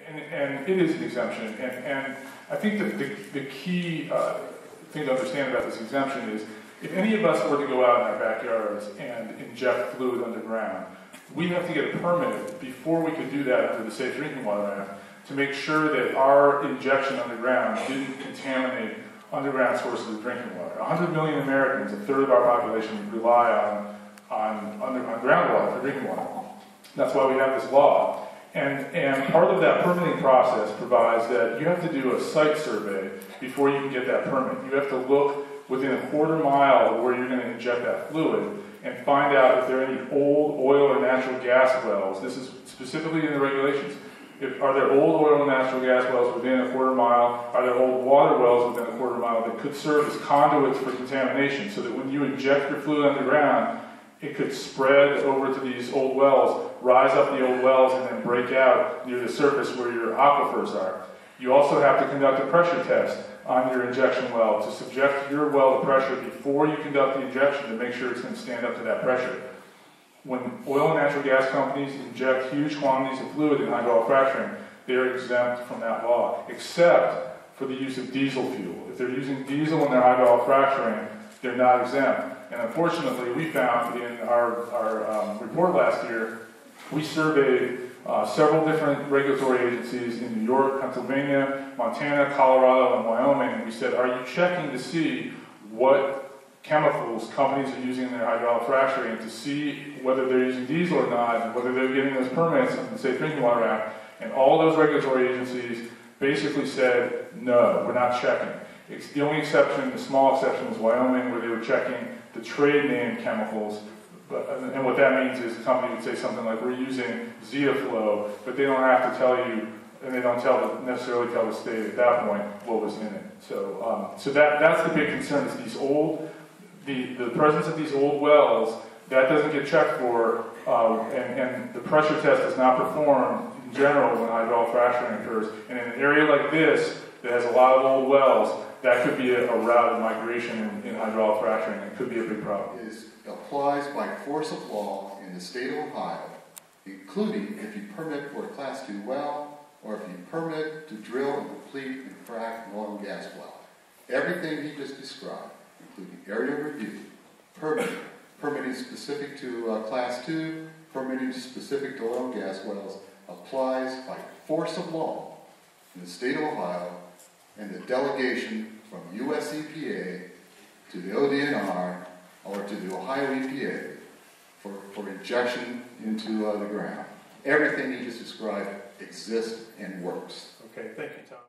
And it is an exemption, and I think that the key thing to understand about this exemption is if any of us were to go out in our backyards and inject fluid underground, we have to get a permit before we could do that under the Safe Drinking Water Act to make sure that our injection underground didn't contaminate underground sources of drinking water. 100 million Americans, a third of our population, rely on groundwater for drinking water. That's why we have this law. And part of that permitting process provides that you have to do a site survey before you can get that permit. You have to look within a quarter mile of where you're going to inject that fluid and find out if there are any old oil or natural gas wells. This is specifically in the regulations. Are there old oil and natural gas wells within a quarter mile? Are there old water wells within a quarter mile that could serve as conduits for contamination so that when you inject your fluid underground, it could spread over to these old wells, rise up the old wells, and then break out near the surface where your aquifers are. You also have to conduct a pressure test on your injection well to subject your well to pressure before you conduct the injection to make sure it's going to stand up to that pressure. When oil and natural gas companies inject huge quantities of fluid in hydraulic fracturing, they're exempt from that law, except for the use of diesel fuel. If they're using diesel in their hydraulic fracturing, they're not exempt. And unfortunately, we found in our report last year, we surveyed several different regulatory agencies in New York, Pennsylvania, Montana, Colorado, and Wyoming, and we said, are you checking to see what chemicals companies are using in their hydraulic fracturing to see whether they're using diesel or not, and whether they're getting those permits under the Safe Drinking Water Act? And all those regulatory agencies basically said, no, we're not checking. It's the only exception, the small exception, was Wyoming, where they were checking the trade name chemicals. And what that means is the company would say something like, we're using Zeaflow, but they don't have to tell you, and they don't necessarily tell the state at that point what was in it. So, that's the big concern, is these old, the presence of these old wells, that doesn't get checked for, and the pressure test is not performed in general when hydraulic fracturing occurs. And in an area like this, that has a lot of old wells, that could be a route of migration in hydraulic fracturing. It could be a big problem. It applies by force of law in the state of Ohio, including if you permit for a Class 2 well, or if you permit to drill and complete and frack an oil and gas well. Everything he just described, including area review, permitting specific to Class 2, permitting specific to oil and gas wells, applies by force of law in the state of Ohio, and the delegation from US EPA to the ODNR or to the Ohio EPA for injection into the ground. Everything he just described exists and works. Okay, thank you, Tom.